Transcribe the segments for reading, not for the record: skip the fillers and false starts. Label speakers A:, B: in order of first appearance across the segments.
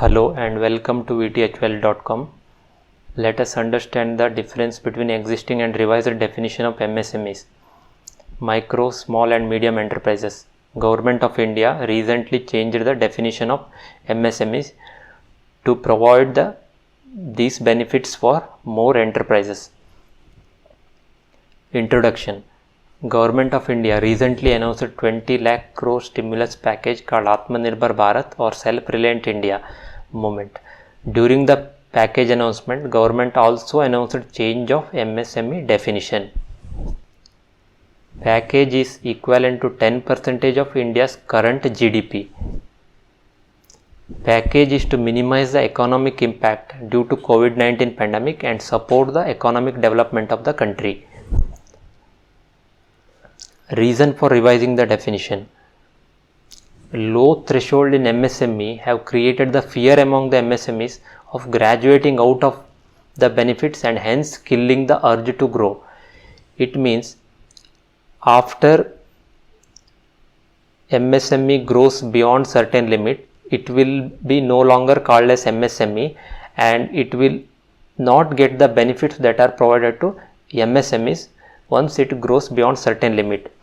A: Hello and welcome to vthwl.com. Let us understand the difference between existing and revised definition of MSMEs. Micro, small and medium enterprises. Government of India recently changed the definition of MSMEs to provide these benefits for more enterprises. Introduction. Government of India recently announced a 20 lakh crore stimulus package called Atmanirbhar Bharat or Self-Reliant India movement. During the package announcement, government also announced change of MSME definition. Package is equivalent to 10% of India's current GDP. Package is to minimize the economic impact due to COVID-19 pandemic and support the economic development of the country. Reason for revising the definition. Low threshold in MSME have created the fear among the MSMEs of graduating out of the benefits and hence killing the urge to grow. It means after MSME grows beyond certain limit, it will be no longer called as MSME and it will not get the benefits that are provided to MSMEs once it grows beyond certain limit.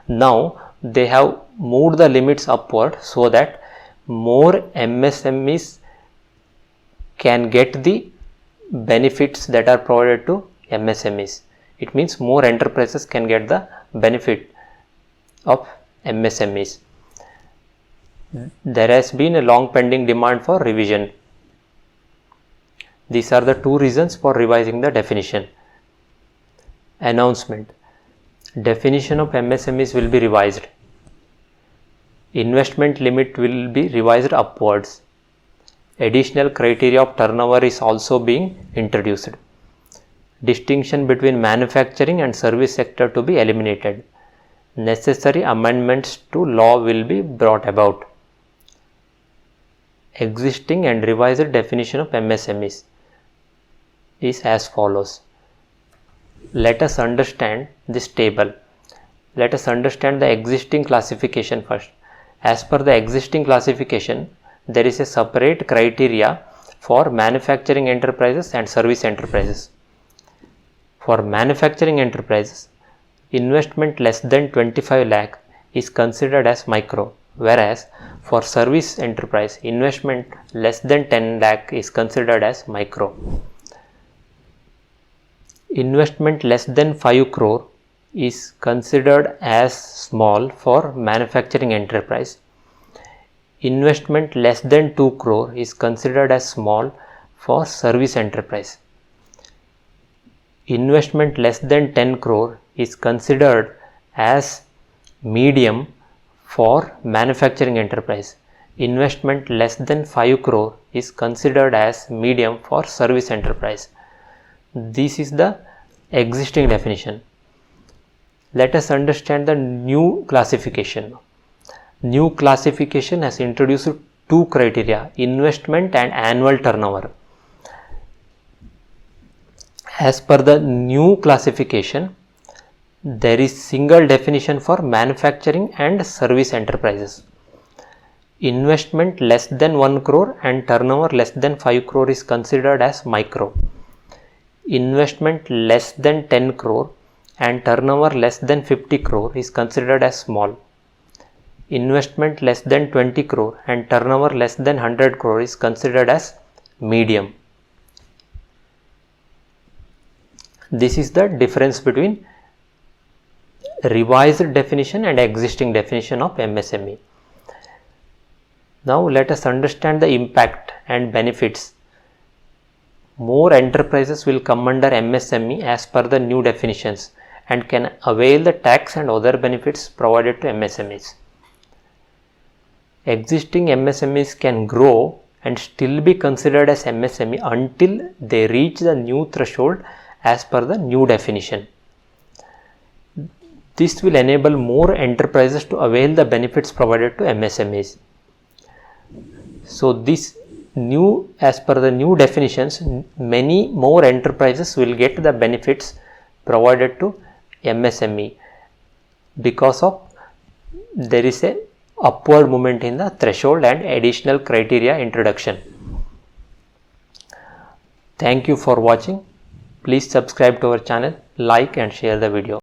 A: Now they have moved the limits upward so that more MSMEs can get the benefits that are provided to MSMEs. It means more enterprises can get the benefit of MSMEs. There has been a long pending demand for revision. These are the two reasons for revising the definition. Announcement. Definition of MSMEs will be revised. Investment limit will be revised upwards. Additional criteria of turnover is also being introduced. Distinction between manufacturing and service sector to be eliminated. Necessary amendments to law will be brought about. Existing and revised definition of MSMEs is as follows. Let us understand this table. Let us understand the existing classification first. As per the existing classification, there is a separate criteria for manufacturing enterprises and service enterprises. For manufacturing enterprises, investment less than 25 lakh is considered as micro, whereas for service enterprise, investment less than 10 lakh is considered as micro. Investment less than 5 crore is considered as small for manufacturing enterprise. Investment less than 2 crore is considered as small for service enterprise. Investment less than 10 crore is considered as medium for manufacturing enterprise. Investment less than 5 crore is considered as medium for service enterprise. This is the existing definition. Let us understand the new classification. New classification has introduced two criteria, investment and annual turnover. As per the new classification, there is single definition for manufacturing and service enterprises. Investment less than 1 crore and turnover less than 5 crore is considered as micro. Investment less than 10 crore and turnover less than 50 crore is considered as small. Investment less than 20 crore and turnover less than 100 crore is considered as medium. This is the difference between revised definition and existing definition of MSME. Now let us understand the impact and benefits. More enterprises will come under MSME as per the new definitions and can avail the tax and other benefits provided to MSMEs. Existing MSMEs can grow and still be considered as MSME until they reach the new threshold as per the new definition. This will enable more enterprises to avail the benefits provided to MSMEs. So this new, as per the new definitions, many more enterprises will get the benefits provided to MSME because of there is a upward movement in the threshold and additional criteria introduction. Thank you for watching. Please subscribe to our channel, like and share the video.